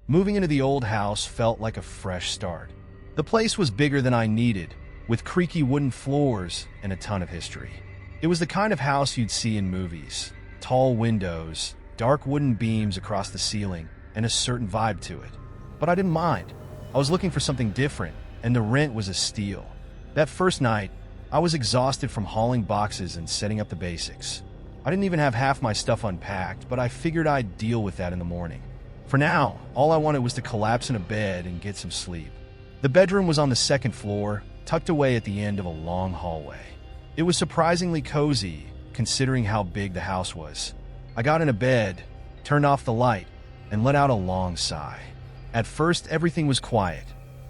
Moving into the old house felt like a fresh start. The place was bigger than I needed, with creaky wooden floors and a ton of history. It was the kind of house you'd see in movies. Tall windows, dark wooden beams across the ceiling, and a certain vibe to it. But I didn't mind. I was looking for something different, and the rent was a steal. That first night, I was exhausted from hauling boxes and setting up the basics. I didn't even have half my stuff unpacked, but I figured I'd deal with that in the morning. For now, all I wanted was to collapse in a bed and get some sleep. The bedroom was on the second floor, tucked away at the end of a long hallway. It was surprisingly cozy, considering how big the house was. I got into bed, turned off the light, and let out a long sigh. At first, everything was quiet.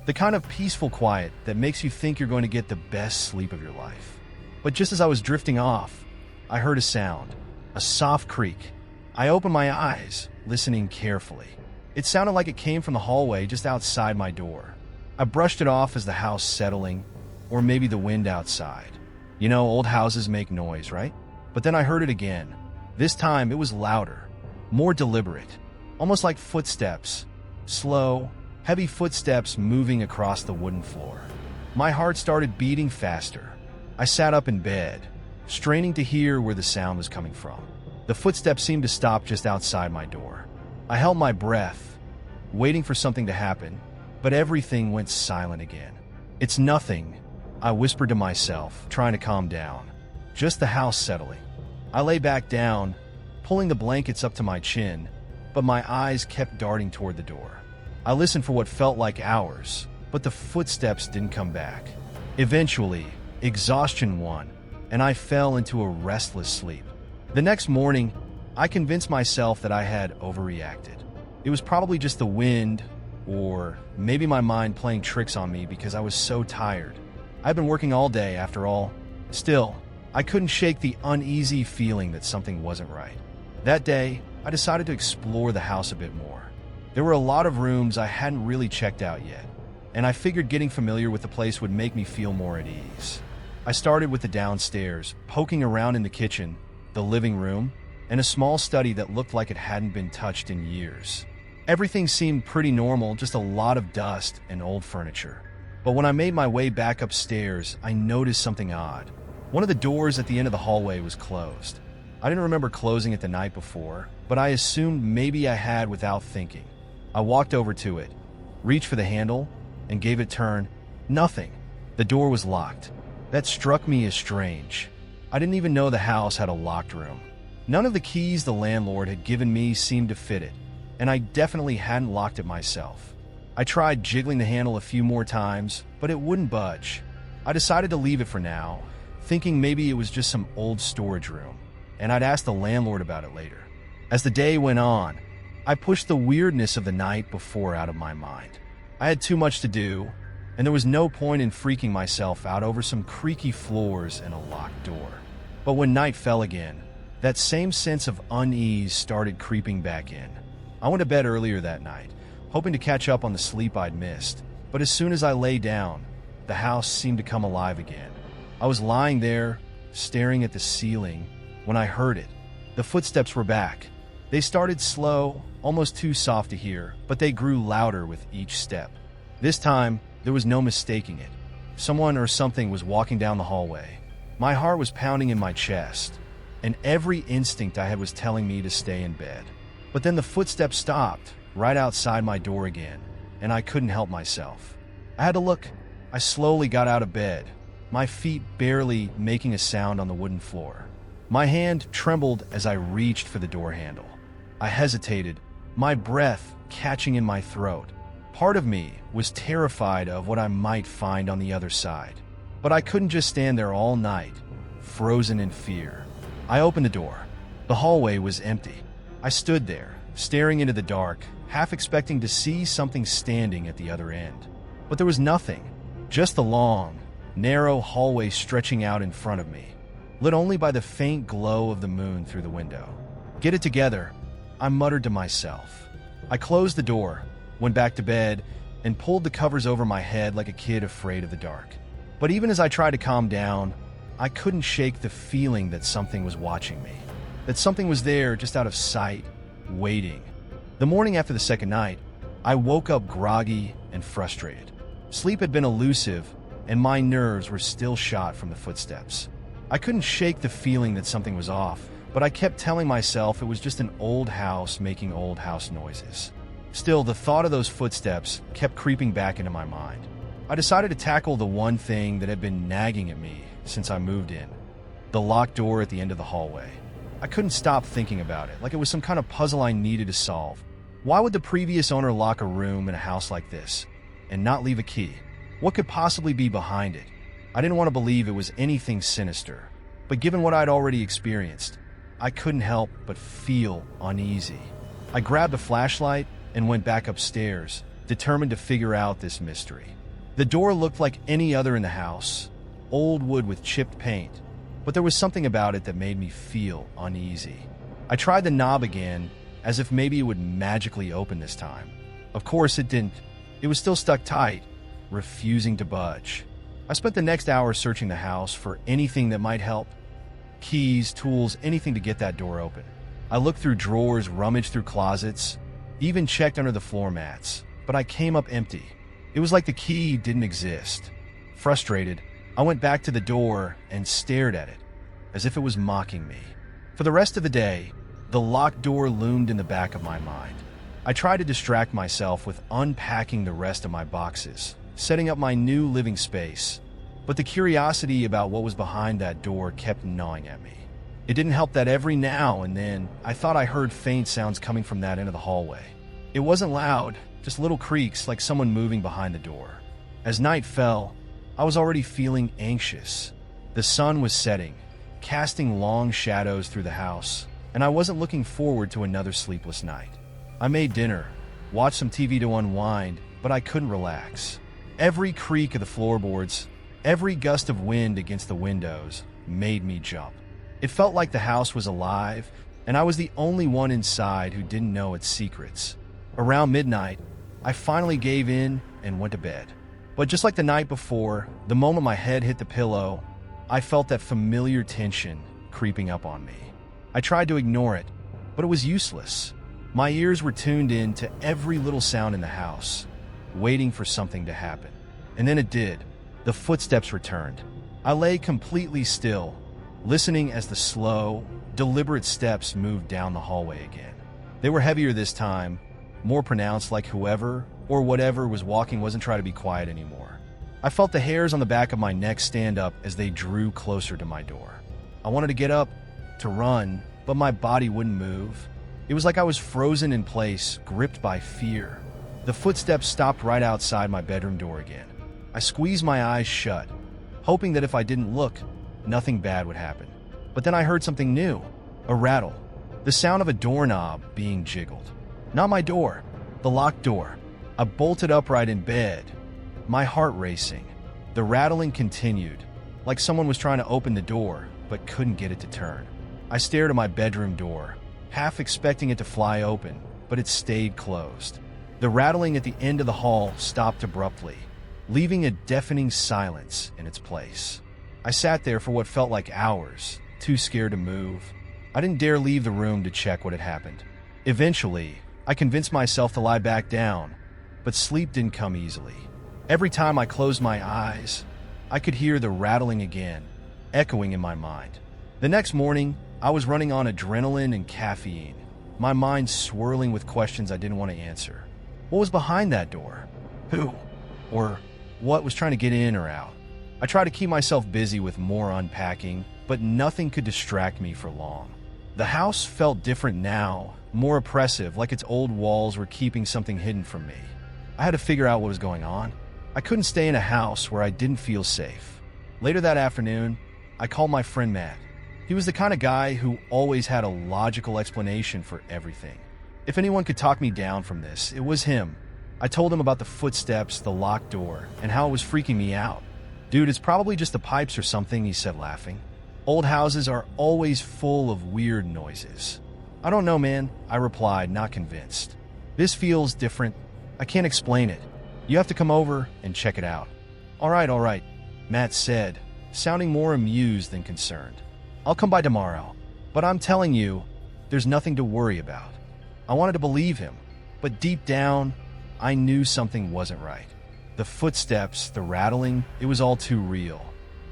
The kind of peaceful quiet that makes you think you're going to get the best sleep of your life. But just as I was drifting off, I heard a sound, a soft creak. I opened my eyes, listening carefully. It sounded like it came from the hallway just outside my door. I brushed it off as the house settling, or maybe the wind outside. You know, old houses make noise, right? But then I heard it again. This time it was louder, more deliberate, almost like footsteps. Slow, heavy footsteps moving across the wooden floor. My heart started beating faster. I sat up in bed, straining to hear where the sound was coming from. The footsteps seemed to stop just outside my door. I held my breath, waiting for something to happen, but everything went silent again. "It's nothing," I whispered to myself, trying to calm down. "Just the house settling." I lay back down, pulling the blankets up to my chin, but my eyes kept darting toward the door. I listened for what felt like hours, but the footsteps didn't come back. Eventually, exhaustion won, and I fell into a restless sleep. The next morning, I convinced myself that I had overreacted. It was probably just the wind, or maybe my mind playing tricks on me because I was so tired. I'd been working all day, after all. Still, I couldn't shake the uneasy feeling that something wasn't right. That day, I decided to explore the house a bit more. There were a lot of rooms I hadn't really checked out yet, and I figured getting familiar with the place would make me feel more at ease. I started with the downstairs, poking around in the kitchen, the living room, and a small study that looked like it hadn't been touched in years. Everything seemed pretty normal, just a lot of dust and old furniture. But when I made my way back upstairs, I noticed something odd. One of the doors at the end of the hallway was closed. I didn't remember closing it the night before, but I assumed maybe I had without thinking. I walked over to it, reached for the handle, and gave it a turn. Nothing. The door was locked. That struck me as strange. I didn't even know the house had a locked room. None of the keys the landlord had given me seemed to fit it, and I definitely hadn't locked it myself. I tried jiggling the handle a few more times, but it wouldn't budge. I decided to leave it for now, thinking maybe it was just some old storage room, and I'd ask the landlord about it later. As the day went on, I pushed the weirdness of the night before out of my mind. I had too much to do, and there was no point in freaking myself out over some creaky floors and a locked door. But when night fell again, that same sense of unease started creeping back in. I went to bed earlier that night, hoping to catch up on the sleep I'd missed, but as soon as I lay down, the house seemed to come alive again. I was lying there, staring at the ceiling, when I heard it. The footsteps were back. They started slow, almost too soft to hear, but they grew louder with each step. This time, there was no mistaking it. Someone or something was walking down the hallway. My heart was pounding in my chest, and every instinct I had was telling me to stay in bed. But then the footsteps stopped, right outside my door again, and I couldn't help myself. I had to look. I slowly got out of bed, my feet barely making a sound on the wooden floor. My hand trembled as I reached for the door handle. I hesitated, my breath catching in my throat. Part of me was terrified of what I might find on the other side. But I couldn't just stand there all night, frozen in fear. I opened the door. The hallway was empty. I stood there, staring into the dark, half expecting to see something standing at the other end. But there was nothing, just the long, narrow hallway stretching out in front of me, lit only by the faint glow of the moon through the window. "Get it together," I muttered to myself. I closed the door, went back to bed, and pulled the covers over my head like a kid afraid of the dark. But even as I tried to calm down, I couldn't shake the feeling that something was watching me, that something was there just out of sight, waiting. The morning after the second night, I woke up groggy and frustrated. Sleep had been elusive, and my nerves were still shot from the footsteps. I couldn't shake the feeling that something was off, but I kept telling myself it was just an old house making old house noises. Still, the thought of those footsteps kept creeping back into my mind. I decided to tackle the one thing that had been nagging at me since I moved in: the locked door at the end of the hallway. I couldn't stop thinking about it, like it was some kind of puzzle I needed to solve. Why would the previous owner lock a room in a house like this and not leave a key? What could possibly be behind it? I didn't want to believe it was anything sinister, but given what I'd already experienced, I couldn't help but feel uneasy. I grabbed a flashlight and went back upstairs, determined to figure out this mystery. The door looked like any other in the house, old wood with chipped paint, but there was something about it that made me feel uneasy. I tried the knob again, as if maybe it would magically open this time. Of course it didn't. It was still stuck tight, refusing to budge. I spent the next hour searching the house for anything that might help. Keys, tools, anything to get that door open. I looked through drawers, rummaged through closets, even checked under the floor mats, but I came up empty. It was like the key didn't exist. Frustrated, I went back to the door and stared at it, as if it was mocking me. For the rest of the day, the locked door loomed in the back of my mind. I tried to distract myself with unpacking the rest of my boxes, setting up my new living space, but the curiosity about what was behind that door kept gnawing at me. It didn't help that every now and then I thought I heard faint sounds coming from that end of the hallway. It wasn't loud, just little creaks like someone moving behind the door. As night fell, I was already feeling anxious. The sun was setting, casting long shadows through the house, and I wasn't looking forward to another sleepless night. I made dinner, watched some TV to unwind, but I couldn't relax. Every creak of the floorboards, every gust of wind against the windows made me jump. It felt like the house was alive, and I was the only one inside who didn't know its secrets. Around midnight, I finally gave in and went to bed. But just like the night before, the moment my head hit the pillow, I felt that familiar tension creeping up on me. I tried to ignore it, but it was useless. My ears were tuned in to every little sound in the house, waiting for something to happen. And then it did. The footsteps returned. I lay completely still, listening as the slow, deliberate steps moved down the hallway again. They were heavier this time, more pronounced, like whoever or whatever was walking wasn't trying to be quiet anymore. I felt the hairs on the back of my neck stand up as they drew closer to my door. I wanted to get up, to run, but my body wouldn't move. It was like I was frozen in place, gripped by fear. The footsteps stopped right outside my bedroom door again. I squeezed my eyes shut, hoping that if I didn't look, nothing bad would happen. But then I heard something new, a rattle, the sound of a doorknob being jiggled. Not my door, the locked door. I bolted upright in bed, my heart racing. The rattling continued, like someone was trying to open the door, but couldn't get it to turn. I stared at my bedroom door, half expecting it to fly open, but it stayed closed. The rattling at the end of the hall stopped abruptly, leaving a deafening silence in its place. I sat there for what felt like hours, too scared to move. I didn't dare leave the room to check what had happened. Eventually, I convinced myself to lie back down, but sleep didn't come easily. Every time I closed my eyes, I could hear the rattling again, echoing in my mind. The next morning, I was running on adrenaline and caffeine, my mind swirling with questions I didn't want to answer. What was behind that door? Who or what was trying to get in or out? I tried to keep myself busy with more unpacking, but nothing could distract me for long. The house felt different now, more oppressive, like its old walls were keeping something hidden from me. I had to figure out what was going on. I couldn't stay in a house where I didn't feel safe. Later that afternoon, I called my friend Matt. He was the kind of guy who always had a logical explanation for everything. If anyone could talk me down from this, it was him. I told him about the footsteps, the locked door, and how it was freaking me out. Dude, it's probably just the pipes or something, he said, laughing. Old houses are always full of weird noises. I don't know, man, I replied, not convinced. This feels different. I can't explain it. You have to come over and check it out. All right, Matt said, sounding more amused than concerned. I'll come by tomorrow, but I'm telling you, there's nothing to worry about. I wanted to believe him, but deep down, I knew something wasn't right. The footsteps, the rattling, it was all too real.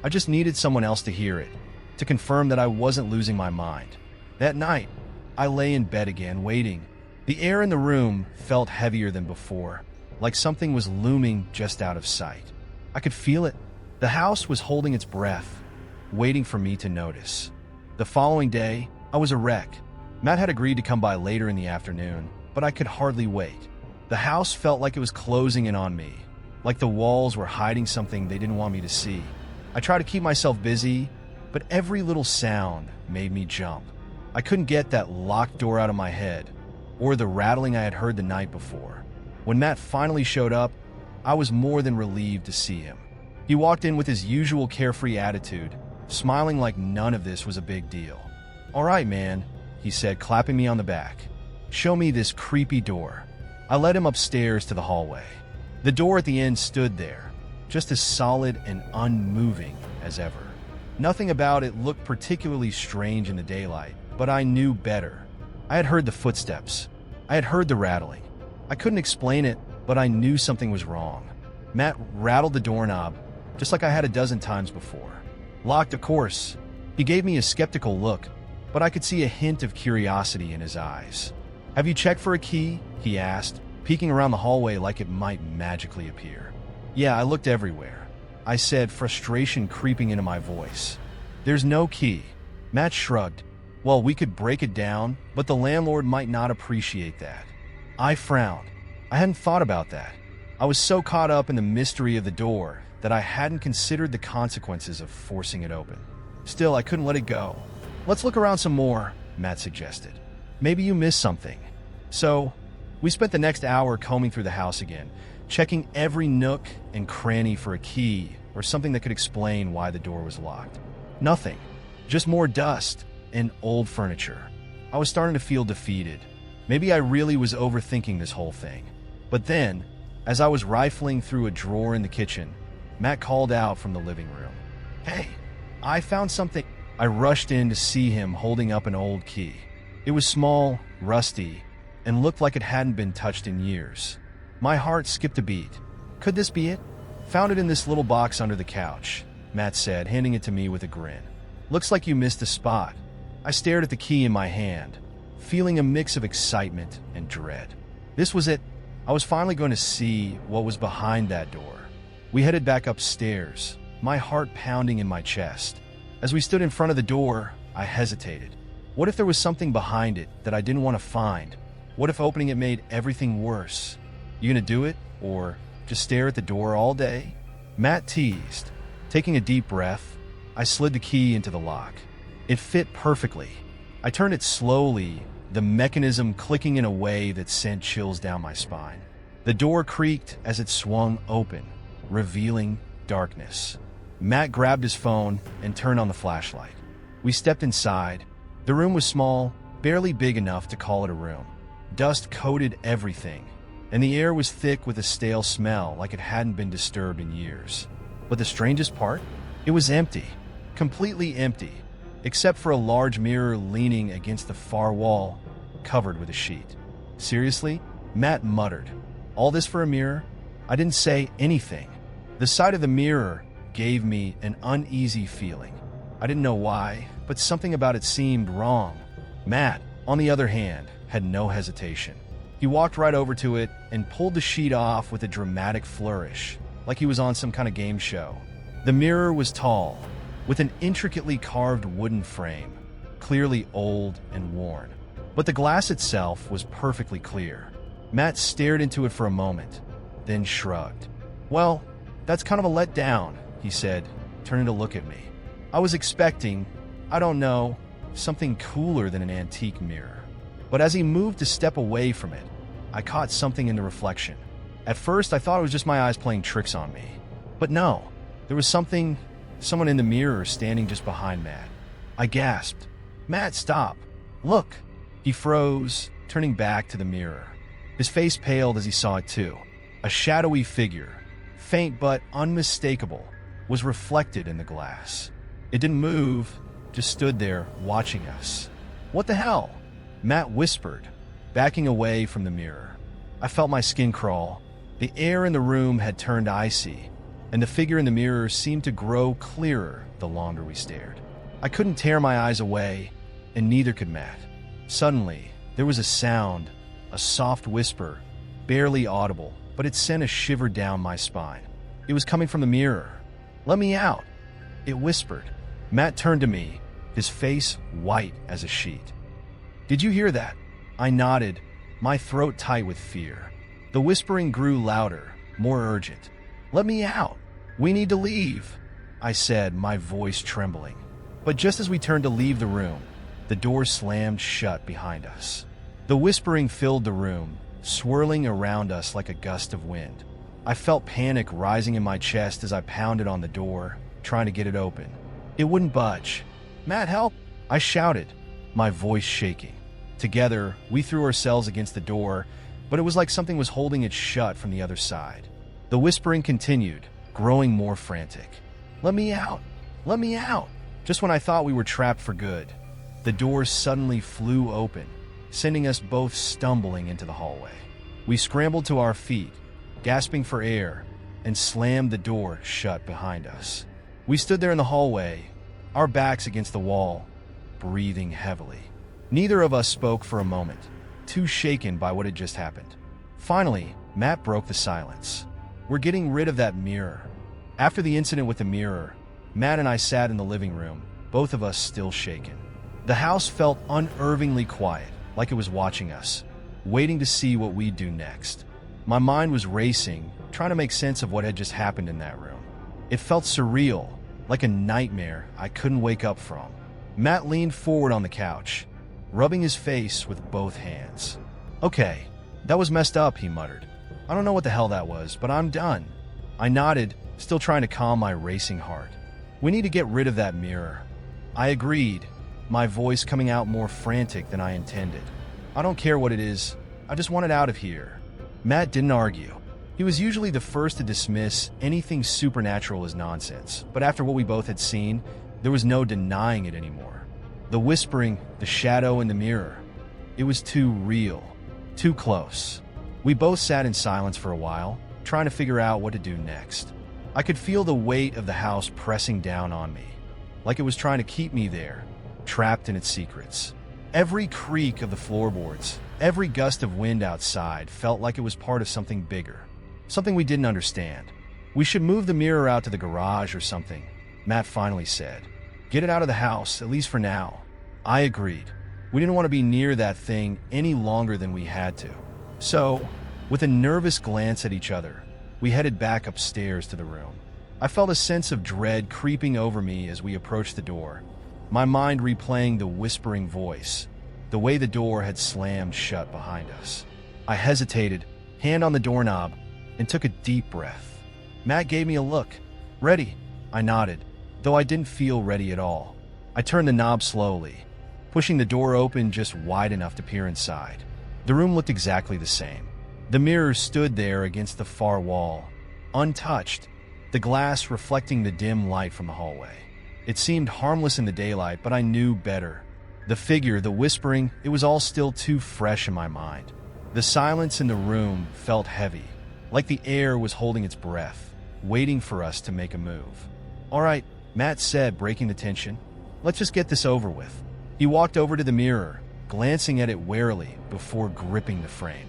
I just needed someone else to hear it, to confirm that I wasn't losing my mind. That night, I lay in bed again, waiting. The air in the room felt heavier than before, like something was looming just out of sight. I could feel it. The house was holding its breath, waiting for me to notice. The following day, I was a wreck. Matt had agreed to come by later in the afternoon, but I could hardly wait. The house felt like it was closing in on me, like the walls were hiding something they didn't want me to see. I tried to keep myself busy, but every little sound made me jump. I couldn't get that locked door out of my head, or the rattling I had heard the night before. When Matt finally showed up, I was more than relieved to see him. He walked in with his usual carefree attitude, smiling like none of this was a big deal. "All right, man," he said, clapping me on the back. "Show me this creepy door." I led him upstairs to the hallway. The door at the end stood there, just as solid and unmoving as ever. Nothing about it looked particularly strange in the daylight, but I knew better. I had heard the footsteps. I had heard the rattling. I couldn't explain it, but I knew something was wrong. Matt rattled the doorknob, just like I had a dozen times before. Locked, of course. He gave me a skeptical look, but I could see a hint of curiosity in his eyes. "Have you checked for a key?" he asked, peeking around the hallway like it might magically appear. "Yeah, I looked everywhere," I said, frustration creeping into my voice. "There's no key." Matt shrugged. "Well, we could break it down, but the landlord might not appreciate that." I frowned. I hadn't thought about that. I was so caught up in the mystery of the door that I hadn't considered the consequences of forcing it open. Still, I couldn't let it go. "Let's look around some more," Matt suggested. "Maybe you missed something." So, we spent the next hour combing through the house again, checking every nook and cranny for a key or something that could explain why the door was locked. Nothing. Just more dust and old furniture. I was starting to feel defeated. Maybe I really was overthinking this whole thing. But then, as I was rifling through a drawer in the kitchen, Matt called out from the living room. "Hey, I found something." I rushed in to see him holding up an old key. It was small, rusty, and looked like it hadn't been touched in years. My heart skipped a beat. "Could this be it?" "Found it in this little box under the couch," Matt said, handing it to me with a grin. "Looks like you missed a spot." I stared at the key in my hand, feeling a mix of excitement and dread. This was it. I was finally going to see what was behind that door. We headed back upstairs, my heart pounding in my chest. As we stood in front of the door, I hesitated. What if there was something behind it that I didn't want to find? What if opening it made everything worse? "You gonna do it, or just stare at the door all day?" Matt teased. Taking a deep breath, I slid the key into the lock. It fit perfectly. I turned it slowly, the mechanism clicking in a way that sent chills down my spine. The door creaked as it swung open, revealing darkness. Matt grabbed his phone and turned on the flashlight. We stepped inside. The room was small, barely big enough to call it a room. Dust coated everything, and the air was thick with a stale smell like it hadn't been disturbed in years. But the strangest part? It was empty. Completely empty, except for a large mirror leaning against the far wall, covered with a sheet. "Seriously?" Matt muttered. "All this for a mirror?" I didn't say anything. The sight of the mirror gave me an uneasy feeling. I didn't know why, but something about it seemed wrong. Matt, on the other hand, had no hesitation. He walked right over to it and pulled the sheet off with a dramatic flourish, like he was on some kind of game show. The mirror was tall, with an intricately carved wooden frame, clearly old and worn. But the glass itself was perfectly clear. Matt stared into it for a moment, then shrugged. "Well, that's kind of a letdown," he said, turning to look at me. I was expecting, I don't know, something cooler than an antique mirror. But as he moved to step away from it, I caught something in the reflection. At first, I thought it was just my eyes playing tricks on me. But no, there was someone in the mirror standing just behind Matt. I gasped. "Matt, stop. Look." He froze, turning back to the mirror. His face paled as he saw it too. A shadowy figure, faint but unmistakable, was reflected in the glass. It didn't move, just stood there watching us. "What the hell?" Matt whispered, backing away from the mirror. I felt my skin crawl. The air in the room had turned icy, and the figure in the mirror seemed to grow clearer the longer we stared. I couldn't tear my eyes away, and neither could Matt. Suddenly, there was a sound, a soft whisper, barely audible, but it sent a shiver down my spine. It was coming from the mirror. "Let me out," it whispered. Matt turned to me, his face white as a sheet. "Did you hear that?" I nodded, my throat tight with fear. The whispering grew louder, more urgent. "Let me out. We need to leave," I said, my voice trembling. But just as we turned to leave the room, the door slammed shut behind us. The whispering filled the room, swirling around us like a gust of wind. I felt panic rising in my chest as I pounded on the door, trying to get it open. It wouldn't budge. "Matt, help!" I shouted, my voice shaking. Together, we threw ourselves against the door, but it was like something was holding it shut from the other side. The whispering continued, growing more frantic. "Let me out! Let me out!" Just when I thought we were trapped for good, the door suddenly flew open, sending us both stumbling into the hallway. We scrambled to our feet, gasping for air, and slammed the door shut behind us. We stood there in the hallway, our backs against the wall, breathing heavily. Neither of us spoke for a moment, too shaken by what had just happened. Finally, Matt broke the silence. "We're getting rid of that mirror." After the incident with the mirror, Matt and I sat in the living room, both of us still shaken. The house felt unnervingly quiet, like it was watching us, waiting to see what we'd do next. My mind was racing, trying to make sense of what had just happened in that room. It felt surreal, like a nightmare I couldn't wake up from. Matt leaned forward on the couch, rubbing his face with both hands. "Okay, that was messed up," he muttered. "I don't know what the hell that was, but I'm done." I nodded, still trying to calm my racing heart. "We need to get rid of that mirror." I agreed, my voice coming out more frantic than I intended. "I don't care what it is, I just want it out of here." Matt didn't argue. He was usually the first to dismiss anything supernatural as nonsense, but after what we both had seen, there was no denying it anymore. The whispering, the shadow in the mirror. It was too real, too close. We both sat in silence for a while, trying to figure out what to do next. I could feel the weight of the house pressing down on me, like it was trying to keep me there, trapped in its secrets. Every creak of the floorboards, every gust of wind outside felt like it was part of something bigger, something we didn't understand. "We should move the mirror out to the garage or something," Matt finally said. "Get it out of the house, at least for now." I agreed. We didn't want to be near that thing any longer than we had to. So, with a nervous glance at each other, we headed back upstairs to the room. I felt a sense of dread creeping over me as we approached the door, my mind replaying the whispering voice, the way the door had slammed shut behind us. I hesitated, hand on the doorknob, and took a deep breath. Matt gave me a look. "Ready?" I nodded, though I didn't feel ready at all. I turned the knob slowly, pushing the door open just wide enough to peer inside. The room looked exactly the same. The mirror stood there against the far wall, untouched, the glass reflecting the dim light from the hallway. It seemed harmless in the daylight, but I knew better. The figure, the whispering, it was all still too fresh in my mind. The silence in the room felt heavy, like the air was holding its breath, waiting for us to make a move. "All right," Matt said, breaking the tension. "Let's just get this over with." He walked over to the mirror, glancing at it warily before gripping the frame.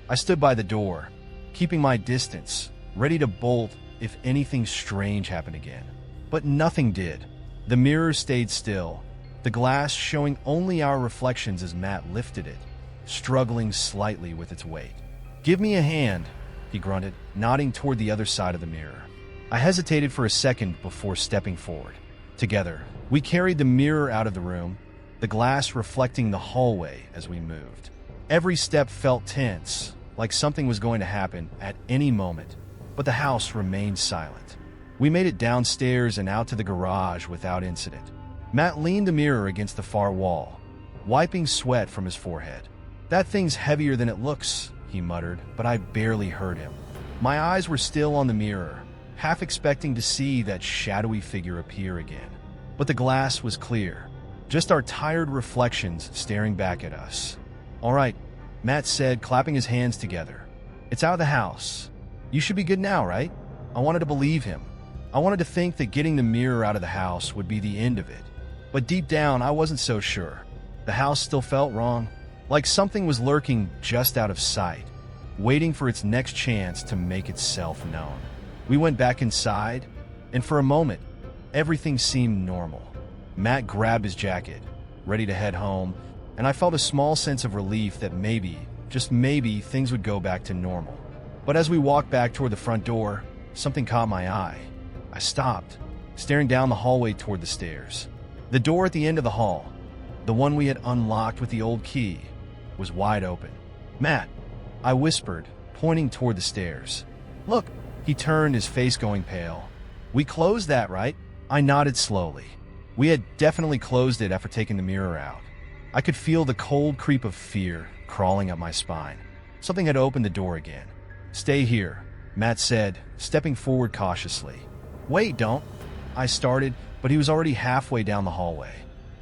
I stood by the door, keeping my distance, ready to bolt if anything strange happened again. But nothing did. The mirror stayed still, the glass showing only our reflections as Matt lifted it, struggling slightly with its weight. "Give me a hand," he grunted, nodding toward the other side of the mirror. I hesitated for a second before stepping forward. Together, we carried the mirror out of the room, the glass reflecting the hallway as we moved. Every step felt tense, like something was going to happen at any moment, but the house remained silent. We made it downstairs and out to the garage without incident. Matt leaned the mirror against the far wall, wiping sweat from his forehead. "That thing's heavier than it looks," he muttered, but I barely heard him. My eyes were still on the mirror, half expecting to see that shadowy figure appear again. But the glass was clear, just our tired reflections staring back at us. "All right," Matt said, clapping his hands together. It's out of the house. You should be good now, right? I wanted to believe him. I wanted to think that getting the mirror out of the house would be the end of it. But deep down, I wasn't so sure. The house still felt wrong, like something was lurking just out of sight, waiting for its next chance to make itself known. We went back inside, and for a moment, everything seemed normal. Matt grabbed his jacket, ready to head home, and I felt a small sense of relief that maybe, just maybe, things would go back to normal. But as we walked back toward the front door, something caught my eye. I stopped, staring down the hallway toward the stairs. The door at the end of the hall, the one we had unlocked with the old key, was wide open. "Matt," I whispered, pointing toward the stairs. "Look." He turned, his face going pale. "We closed that, right?" I nodded slowly. We had definitely closed it after taking the mirror out. I could feel the cold creep of fear crawling up my spine. Something had opened the door again. "Stay here," Matt said, stepping forward cautiously. "Wait, don't." I started, but he was already halfway down the hallway.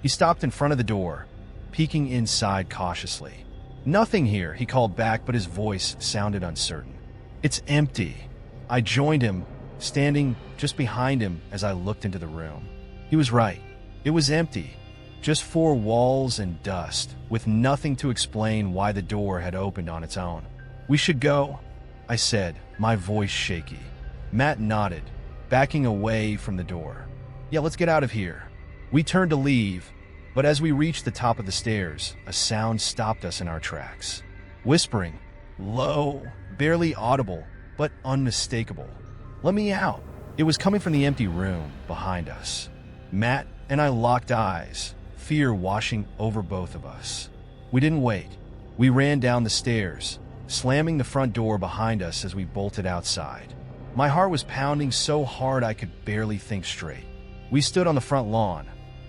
He stopped in front of the door, peeking inside cautiously. "Nothing here," he called back, but his voice sounded uncertain. "It's empty." I joined him, standing just behind him as I looked into the room. He was right. It was empty. Just four walls and dust, with nothing to explain why the door had opened on its own. "We should go," I said, my voice shaky. Matt nodded, backing away from the door. "Yeah, let's get out of here." We turned to leave, but as we reached the top of the stairs, a sound stopped us in our tracks. Whispering, low, barely audible, but unmistakable. "Let me out." It was coming from the empty room behind us. Matt and I locked eyes, fear washing over both of us. We didn't wait. We ran down the stairs, slamming the front door behind us as we bolted outside. My heart was pounding so hard I could barely think straight. We stood on the front lawn,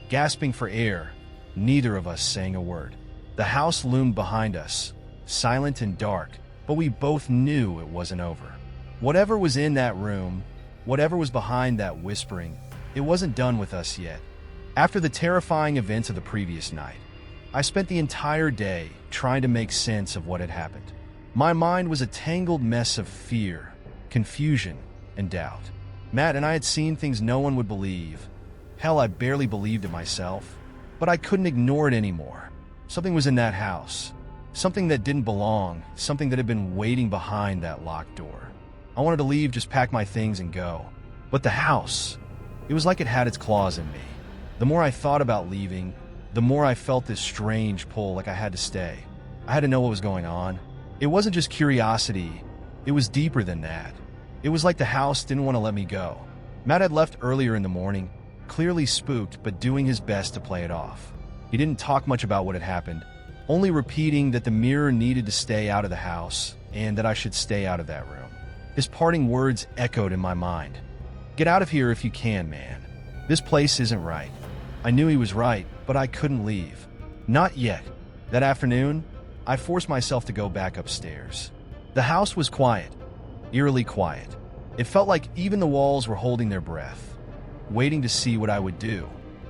gasping for air, neither of us saying a word. The house loomed behind us, silent and dark, but we both knew it wasn't over. Whatever was in that room, whatever was behind that whispering, it wasn't done with us yet. After the terrifying events of the previous night, I spent the entire day trying to make sense of what had happened. My mind was a tangled mess of fear, confusion, and doubt. Matt and I had seen things no one would believe. Hell, I barely believed it myself, but I couldn't ignore it anymore. Something was in that house. Something that didn't belong, something that had been waiting behind that locked door. I wanted to leave, just pack my things and go. But the house, it was like it had its claws in me. The more I thought about leaving, the more I felt this strange pull, like I had to stay. I had to know what was going on. It wasn't just curiosity, it was deeper than that. It was like the house didn't want to let me go. Matt had left earlier in the morning, clearly spooked, but doing his best to play it off. He didn't talk much about what had happened, only repeating that the mirror needed to stay out of the house and that I should stay out of that room. His parting words echoed in my mind. "Get out of here if you can, man. This place isn't right." I knew he was right, but I couldn't leave. Not yet. That afternoon, I forced myself to go back upstairs. The house was quiet, eerily quiet. It felt like even the walls were holding their breath, waiting to see what I would do.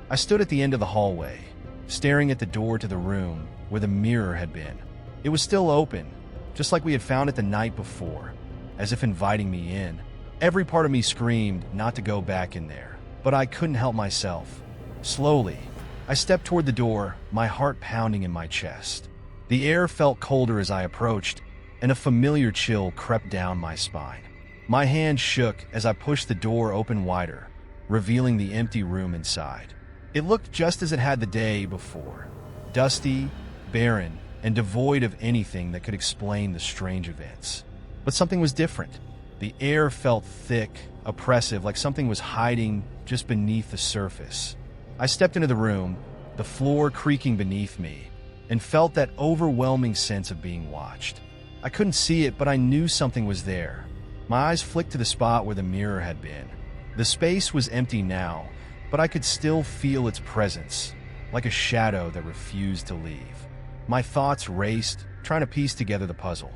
I stood at the end of the hallway, staring at the door to the room where the mirror had been. It was still open, just like we had found it the night before, as if inviting me in. Every part of me screamed not to go back in there, but I couldn't help myself. Slowly, I stepped toward the door, my heart pounding in my chest. The air felt colder as I approached, and a familiar chill crept down my spine. My hand shook as I pushed the door open wider, revealing the empty room inside. It looked just as it had the day before, dusty, barren, and devoid of anything that could explain the strange events. But something was different. The air felt thick, oppressive, like something was hiding just beneath the surface. I stepped into the room, the floor creaking beneath me, and felt that overwhelming sense of being watched. I couldn't see it, but I knew something was there. My eyes flicked to the spot where the mirror had been. The space was empty now, but I could still feel its presence, like a shadow that refused to leave. My thoughts raced, trying to piece together the puzzle.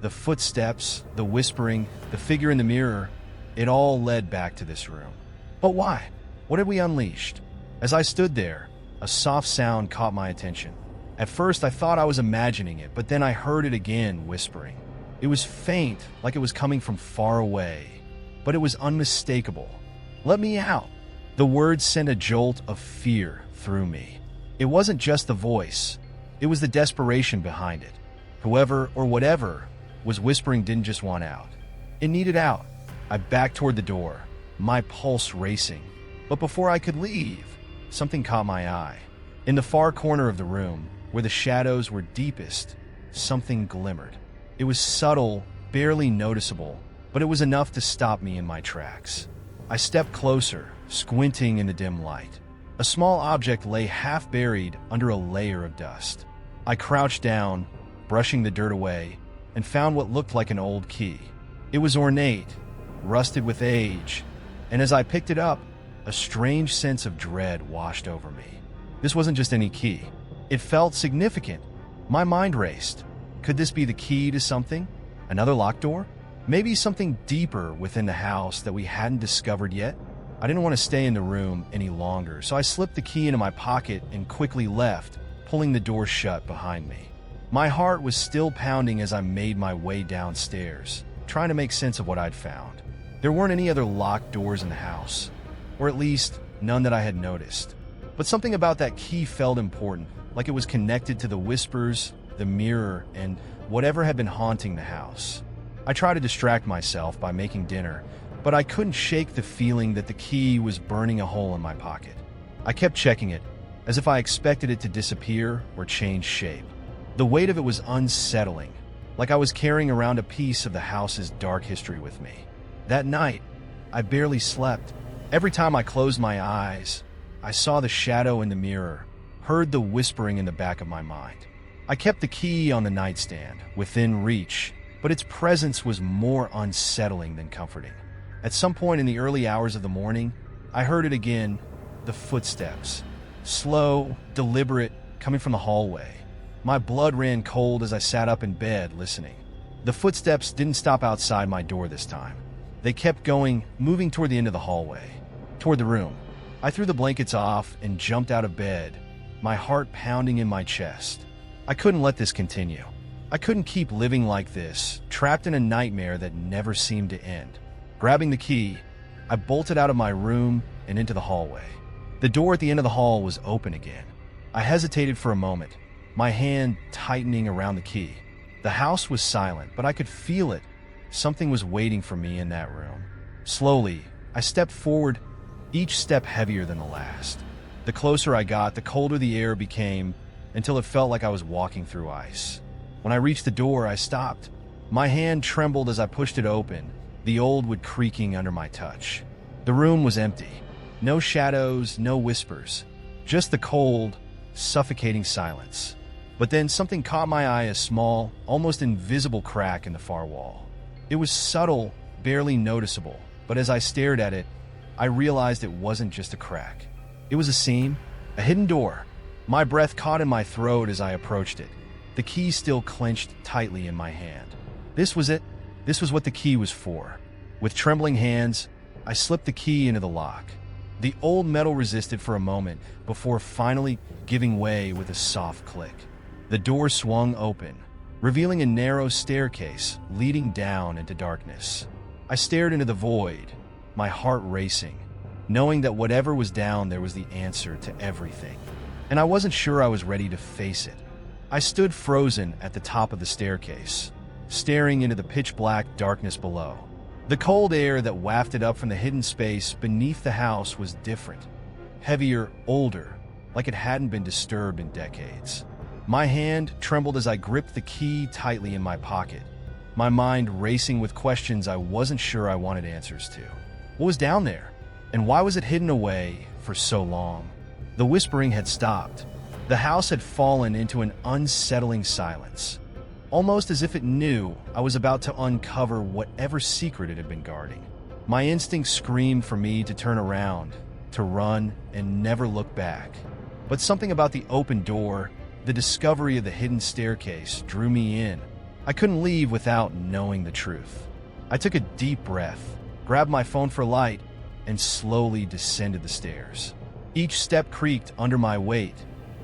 The footsteps, the whispering, the figure in the mirror, it all led back to this room. But why? What had we unleashed? As I stood there, a soft sound caught my attention. At first, I thought I was imagining it, but then I heard it again, whispering. It was faint, like it was coming from far away, but it was unmistakable. "Let me out." The words sent a jolt of fear through me. It wasn't just the voice, it was the desperation behind it. Whoever or whatever was whispering didn't just want out. It needed out. I backed toward the door, my pulse racing. But before I could leave, something caught my eye. In the far corner of the room, where the shadows were deepest, something glimmered. It was subtle, barely noticeable, but it was enough to stop me in my tracks. I stepped closer, squinting in the dim light. A small object lay half buried under a layer of dust. I crouched down, brushing the dirt away, and found what looked like an old key. It was ornate, rusted with age, and as I picked it up, a strange sense of dread washed over me. This wasn't just any key. It felt significant. My mind raced. Could this be the key to something? Another locked door? Maybe something deeper within the house that we hadn't discovered yet? I didn't want to stay in the room any longer, so I slipped the key into my pocket and quickly left, pulling the door shut behind me. My heart was still pounding as I made my way downstairs, trying to make sense of what I'd found. There weren't any other locked doors in the house, or at least none that I had noticed. But something about that key felt important, like it was connected to the whispers, the mirror, and whatever had been haunting the house. I tried to distract myself by making dinner, but I couldn't shake the feeling that the key was burning a hole in my pocket. I kept checking it, as if I expected it to disappear or change shape. The weight of it was unsettling, like I was carrying around a piece of the house's dark history with me. That night, I barely slept. Every time I closed my eyes, I saw the shadow in the mirror, heard the whispering in the back of my mind. I kept the key on the nightstand, within reach, but its presence was more unsettling than comforting. At some point in the early hours of the morning, I heard it again, the footsteps. Slow, deliberate, coming from the hallway. My blood ran cold as I sat up in bed, listening. The footsteps didn't stop outside my door this time. They kept going, moving toward the end of the hallway, toward the room. I threw the blankets off and jumped out of bed, my heart pounding in my chest. I couldn't let this continue. I couldn't keep living like this, trapped in a nightmare that never seemed to end. Grabbing the key, I bolted out of my room and into the hallway. The door at the end of the hall was open again. I hesitated for a moment, my hand tightening around the key. The house was silent, but I could feel it. Something was waiting for me in that room. Slowly, I stepped forward, each step heavier than the last. The closer I got, the colder the air became, until it felt like I was walking through ice. When I reached the door, I stopped. My hand trembled as I pushed it open, the old wood creaking under my touch. The room was empty. No shadows, no whispers. Just the cold, suffocating silence. But then something caught my eye, a small, almost invisible crack in the far wall. It was subtle, barely noticeable, but as I stared at it, I realized it wasn't just a crack. It was a seam, a hidden door. My breath caught in my throat as I approached it, the key still clenched tightly in my hand. This was it. This was what the key was for. With trembling hands, I slipped the key into the lock. The old metal resisted for a moment before finally giving way with a soft click. The door swung open, revealing a narrow staircase leading down into darkness. I stared into the void, my heart racing, knowing that whatever was down there was the answer to everything. And I wasn't sure I was ready to face it. I stood frozen at the top of the staircase, staring into the pitch-black darkness below. The cold air that wafted up from the hidden space beneath the house was different, heavier, older, like it hadn't been disturbed in decades. My hand trembled as I gripped the key tightly in my pocket, my mind racing with questions I wasn't sure I wanted answers to. What was down there? And why was it hidden away for so long? The whispering had stopped. The house had fallen into an unsettling silence, almost as if it knew I was about to uncover whatever secret it had been guarding. My instinct screamed for me to turn around, to run, and never look back. But something about the open door, the discovery of the hidden staircase, drew me in. I couldn't leave without knowing the truth. I took a deep breath, grabbed my phone for light, and slowly descended the stairs. Each step creaked under my weight,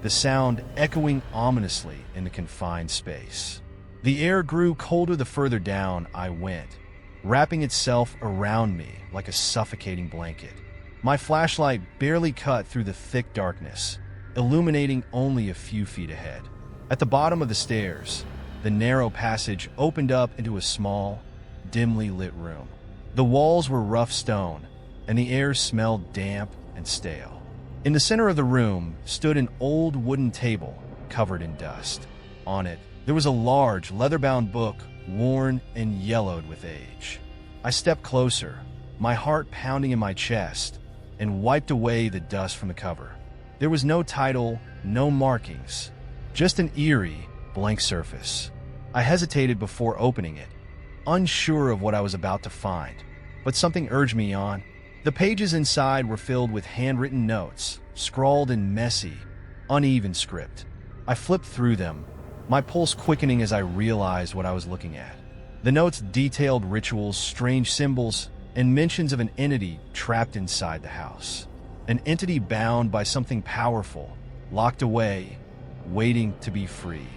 the sound echoing ominously in the confined space. The air grew colder the further down I went, wrapping itself around me like a suffocating blanket. My flashlight barely cut through the thick darkness, illuminating only a few feet ahead. At the bottom of the stairs, the narrow passage opened up into a small, dimly lit room. The walls were rough stone, and the air smelled damp and stale. In the center of the room stood an old wooden table covered in dust. On it, there was a large, leather-bound book, worn and yellowed with age. I stepped closer, my heart pounding in my chest, and wiped away the dust from the cover. There was no title, no markings, just an eerie, blank surface. I hesitated before opening it, unsure of what I was about to find, but something urged me on. The pages inside were filled with handwritten notes, scrawled in messy, uneven script. I flipped through them, my pulse quickening as I realized what I was looking at. The notes detailed rituals, strange symbols, and mentions of an entity trapped inside the house. An entity bound by something powerful, locked away, waiting to be freed.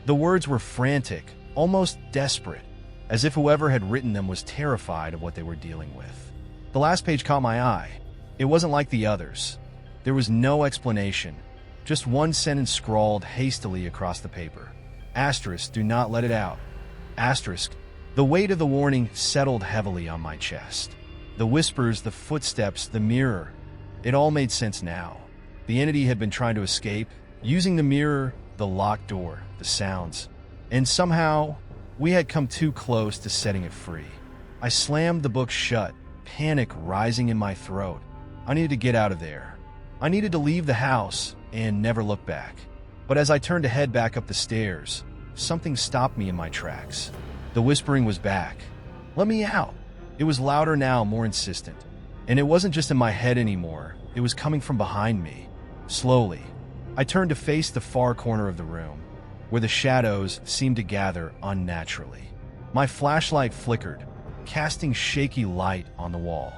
The words were frantic, almost desperate, as if whoever had written them was terrified of what they were dealing with. The last page caught my eye. It wasn't like the others. There was no explanation, just one sentence scrawled hastily across the paper. Asterisk, do not let it out. Asterisk. The weight of the warning settled heavily on my chest. The whispers, the footsteps, the mirror. It all made sense now. The entity had been trying to escape, using the mirror, the locked door, the sounds. And somehow, we had come too close to setting it free. I slammed the book shut, panic rising in my throat. I needed to get out of there. I needed to leave the house and never look back. But as I turned to head back up the stairs, something stopped me in my tracks. The whispering was back. Let me out. It was louder now, more insistent. And it wasn't just in my head anymore. It was coming from behind me. Slowly, I turned to face the far corner of the room, where the shadows seemed to gather unnaturally. My flashlight flickered, casting shaky light on the wall.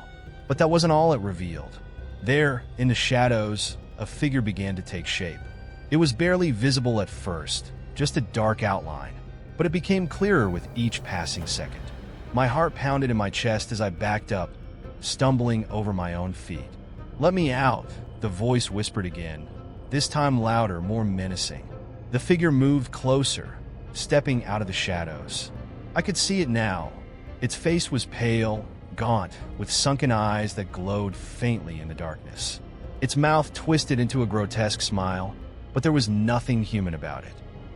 But that wasn't all it revealed. There, in the shadows, a figure began to take shape. It was barely visible at first, just a dark outline, but it became clearer with each passing second. My heart pounded in my chest as I backed up, stumbling over my own feet. Let me out, the voice whispered again, this time louder, more menacing. The figure moved closer, stepping out of the shadows. I could see it now. Its face was pale, gaunt, with sunken eyes that glowed faintly in the darkness. Its mouth twisted into a grotesque smile, but there was nothing human about it.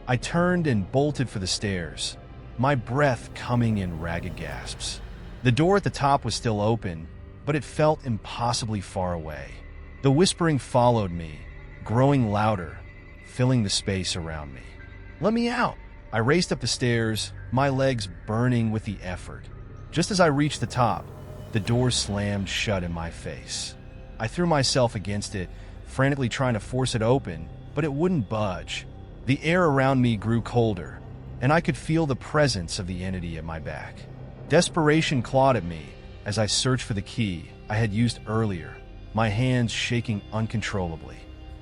I turned and bolted for the stairs, my breath coming in ragged gasps. The door at the top was still open, but it felt impossibly far away. The whispering followed me, growing louder, filling the space around me. Let me out! I raced up the stairs, my legs burning with the effort. Just as I reached the top, the door slammed shut in my face. I threw myself against it, frantically trying to force it open, but it wouldn't budge. The air around me grew colder, and I could feel the presence of the entity at my back. Desperation clawed at me as I searched for the key I had used earlier, my hands shaking uncontrollably.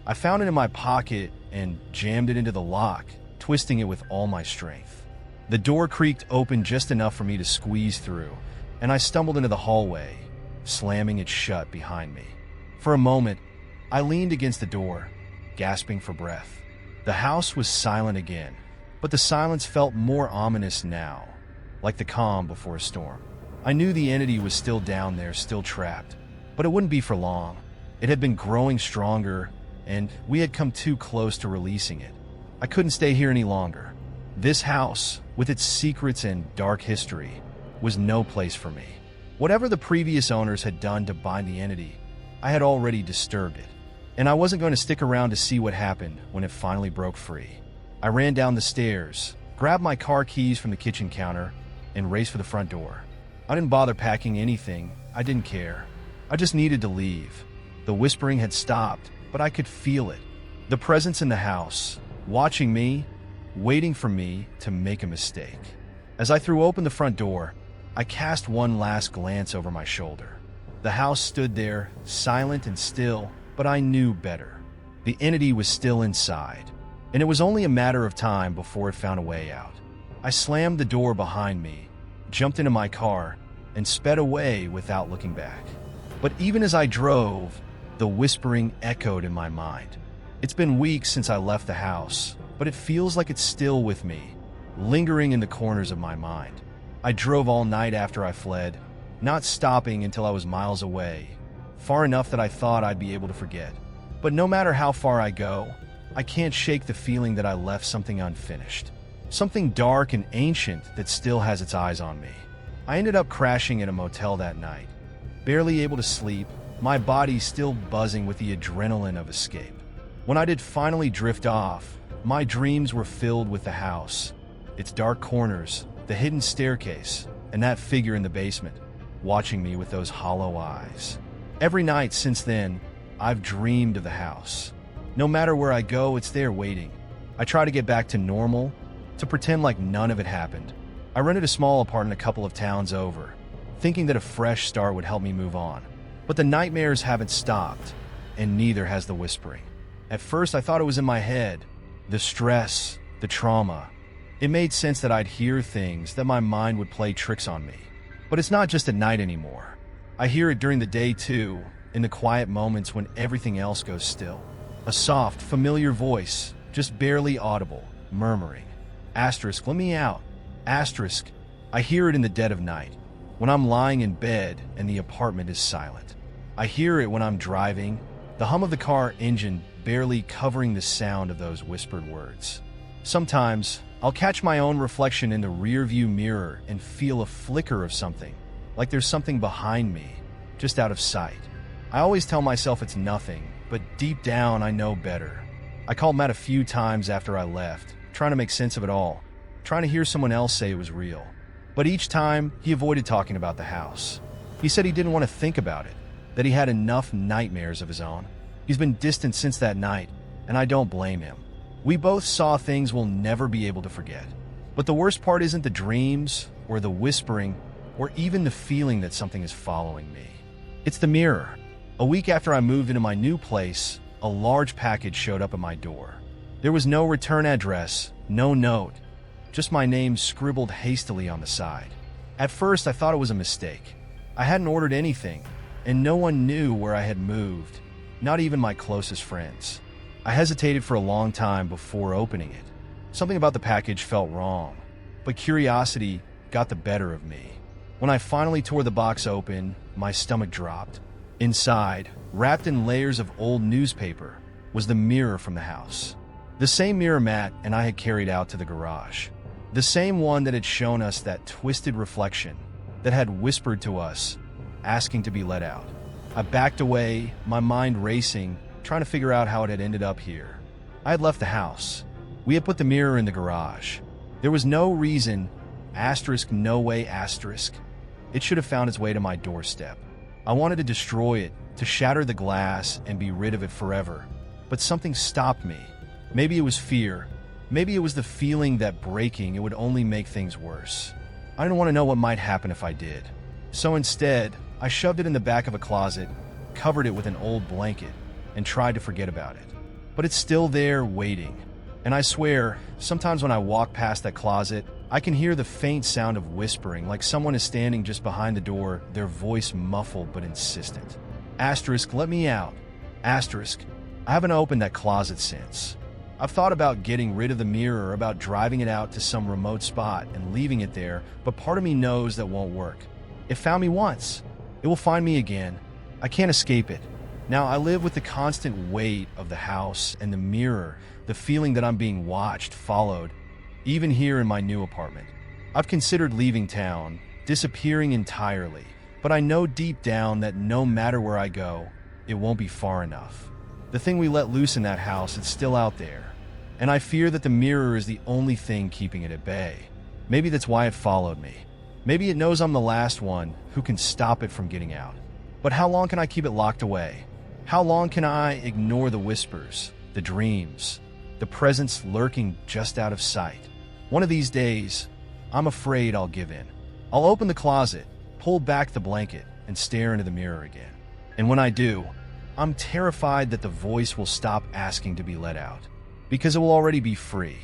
I found it in my pocket and jammed it into the lock, twisting it with all my strength. The door creaked open just enough for me to squeeze through, and I stumbled into the hallway, slamming it shut behind me. For a moment, I leaned against the door, gasping for breath. The house was silent again, but the silence felt more ominous now, like the calm before a storm. I knew the entity was still down there, still trapped, but it wouldn't be for long. It had been growing stronger, and we had come too close to releasing it. I couldn't stay here any longer. This house, with its secrets and dark history, was no place for me. Whatever the previous owners had done to bind the entity, I had already disturbed it, and I wasn't going to stick around to see what happened when it finally broke free. I ran down the stairs, grabbed my car keys from the kitchen counter, and raced for the front door. I didn't bother packing anything. I didn't care. I just needed to leave. The whispering had stopped, but I could feel it. The presence in the house, watching me, waiting for me to make a mistake. As I threw open the front door, I cast one last glance over my shoulder. The house stood there, silent and still, but I knew better. The entity was still inside, and it was only a matter of time before it found a way out. I slammed the door behind me, jumped into my car, and sped away without looking back. But even as I drove, the whispering echoed in my mind. It's been weeks since I left the house, but it feels like it's still with me, lingering in the corners of my mind. I drove all night after I fled, not stopping until I was miles away, far enough that I thought I'd be able to forget. But no matter how far I go, I can't shake the feeling that I left something unfinished. Something dark and ancient that still has its eyes on me. I ended up crashing in a motel that night, barely able to sleep, my body still buzzing with the adrenaline of escape. When I did finally drift off, my dreams were filled with the house, its dark corners, the hidden staircase, and that figure in the basement, watching me with those hollow eyes. Every night since then, I've dreamed of the house. No matter where I go, it's there waiting. I try to get back to normal, to pretend like none of it happened. I rented a small apartment a couple of towns over, thinking that a fresh start would help me move on. But the nightmares haven't stopped, and neither has the whispering. At first, I thought it was in my head. The stress, the trauma. It made sense that I'd hear things, that my mind would play tricks on me. But it's not just at night anymore. I hear it during the day too, in the quiet moments when everything else goes still. A soft, familiar voice, just barely audible, murmuring, "Asterisk, let me out. Asterisk." I hear it in the dead of night, when I'm lying in bed and the apartment is silent. I hear it when I'm driving, the hum of the car engine barely covering the sound of those whispered words. Sometimes, I'll catch my own reflection in the rearview mirror and feel a flicker of something, like there's something behind me, just out of sight. I always tell myself it's nothing, but deep down I know better. I called Matt a few times after I left, trying to make sense of it all, trying to hear someone else say it was real. But each time, he avoided talking about the house. He said he didn't want to think about it, that he had enough nightmares of his own. He's been distant since that night, and I don't blame him. We both saw things we'll never be able to forget. But the worst part isn't the dreams, or the whispering, or even the feeling that something is following me. It's the mirror. A week after I moved into my new place, a large package showed up at my door. There was no return address, no note, just my name scribbled hastily on the side. At first, I thought it was a mistake. I hadn't ordered anything, and no one knew where I had moved, not even my closest friends. I hesitated for a long time before opening it. Something about the package felt wrong, but curiosity got the better of me. When I finally tore the box open, my stomach dropped. Inside, wrapped in layers of old newspaper, was the mirror from the house. The same mirror Matt and I had carried out to the garage. The same one that had shown us that twisted reflection, that had whispered to us, asking to be let out. I backed away, my mind racing, trying to figure out how it had ended up here. I had left the house. We had put the mirror in the garage. There was no reason, asterisk, no way, asterisk. It should have found its way to my doorstep. I wanted to destroy it, to shatter the glass and be rid of it forever. But something stopped me. Maybe it was fear. Maybe it was the feeling that breaking it would only make things worse. I didn't want to know what might happen if I did. So instead, I shoved it in the back of a closet, covered it with an old blanket, and tried to forget about it. But it's still there, waiting. And I swear, sometimes when I walk past that closet, I can hear the faint sound of whispering, like someone is standing just behind the door, their voice muffled but insistent. Asterisk, let me out. Asterisk, I haven't opened that closet since. I've thought about getting rid of the mirror, about driving it out to some remote spot and leaving it there, but part of me knows that won't work. It found me once. It will find me again. I can't escape it. Now I live with the constant weight of the house and the mirror, the feeling that I'm being watched, followed, even here in my new apartment. I've considered leaving town, disappearing entirely, but I know deep down that no matter where I go, it won't be far enough. The thing we let loose in that house is still out there, and I fear that the mirror is the only thing keeping it at bay. Maybe that's why it followed me. Maybe it knows I'm the last one who can stop it from getting out. But how long can I keep it locked away? How long can I ignore the whispers, the dreams, the presence lurking just out of sight? One of these days, I'm afraid I'll give in. I'll open the closet, pull back the blanket, and stare into the mirror again. And when I do, I'm terrified that the voice will stop asking to be let out, because it will already be free.